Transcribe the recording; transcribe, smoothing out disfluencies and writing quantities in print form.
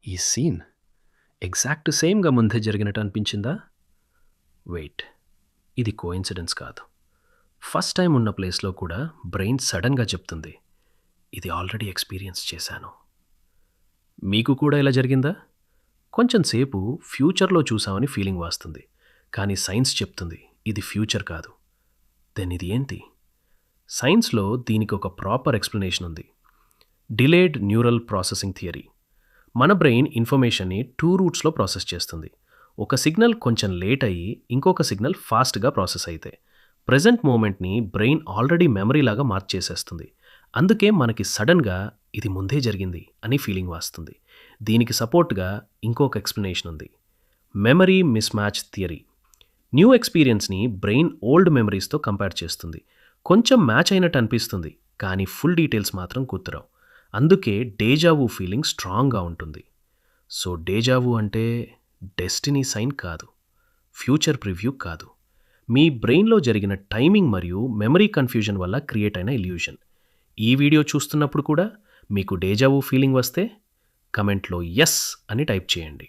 ఈ scene exact సేమ్‌గా ముందే జరిగినట్టు అనిపించిందా? వెయిట్, ఇది కోయిన్సిడెన్స్ కాదు. ఫస్ట్ టైం ఉన్న ప్లేస్‌లో కూడా బ్రెయిన్ సడన్‌గా చెప్తుంది, ఇది ఆల్రెడీ ఎక్స్‌పీరియన్స్ చేశాను. మీకు కూడా ఇలా జరిగిందా? కొంచెం సేపు ఫ్యూచర్‌లో చూసామని ఫీలింగ్ వస్తుంది. కానీ సైన్స్ చెప్తుంది ఇది ఫ్యూచర్ కాదు. దెన్ ఇది ఏంటి? సైన్స్‌లో దీనికి ఒక ప్రాపర్ ఎక్స్‌ప్లనేషన్ ఉంది. Delayed neural processing theory. మన బ్రెయిన్ ఇన్ఫర్మేషన్ని 2 రూట్స్‌లో ప్రాసెస్ చేస్తుంది. ఒక సిగ్నల్ కొంచెం లేట్ అయ్యి ఇంకొక సిగ్నల్ ఫాస్ట్‌గా ప్రాసెస్ అయితే ప్రెజెంట్ మూమెంట్‌ని బ్రెయిన్ ఆల్రెడీ మెమరీలాగా మార్చేసేస్తుంది. అందుకే మనకి సడన్‌గా ఇది ముందే జరిగింది అని ఫీలింగ్ వస్తుంది. దీనికి సపోర్ట్‌గా ఇంకొక ఎక్స్‌ప్లనేషన్ ఉంది. Memory mismatch theory. న్యూ ఎక్స్‌పీరియన్స్‌ని బ్రెయిన్ ఓల్డ్ మెమరీస్‌తో కంపేర్ చేస్తుంది. కొంచెం మ్యాచ్ అయినట్టు అనిపిస్తుంది, కానీ ఫుల్ డీటెయిల్స్ మాత్రం గుర్తురావు. అందుకే డేజావు ఫీలింగ్ స్ట్రాంగ్‌గా ఉంటుంది. సో డేజావు అంటే డెస్టినీ సైన్ కాదు, ఫ్యూచర్ ప్రివ్యూ కాదు. మీ బ్రెయిన్‌లో జరిగిన టైమింగ్ మరియు మెమరీ కన్‌ఫ్యూజన్ వల్ల క్రియేట్ అయిన ఇల్యూషన్. ఈ వీడియో చూస్తున్నప్పుడు కూడా మీకు డేజావు ఫీలింగ్ వస్తే కమెంట్‌లో యెస్ అని టైప్ చేయండి.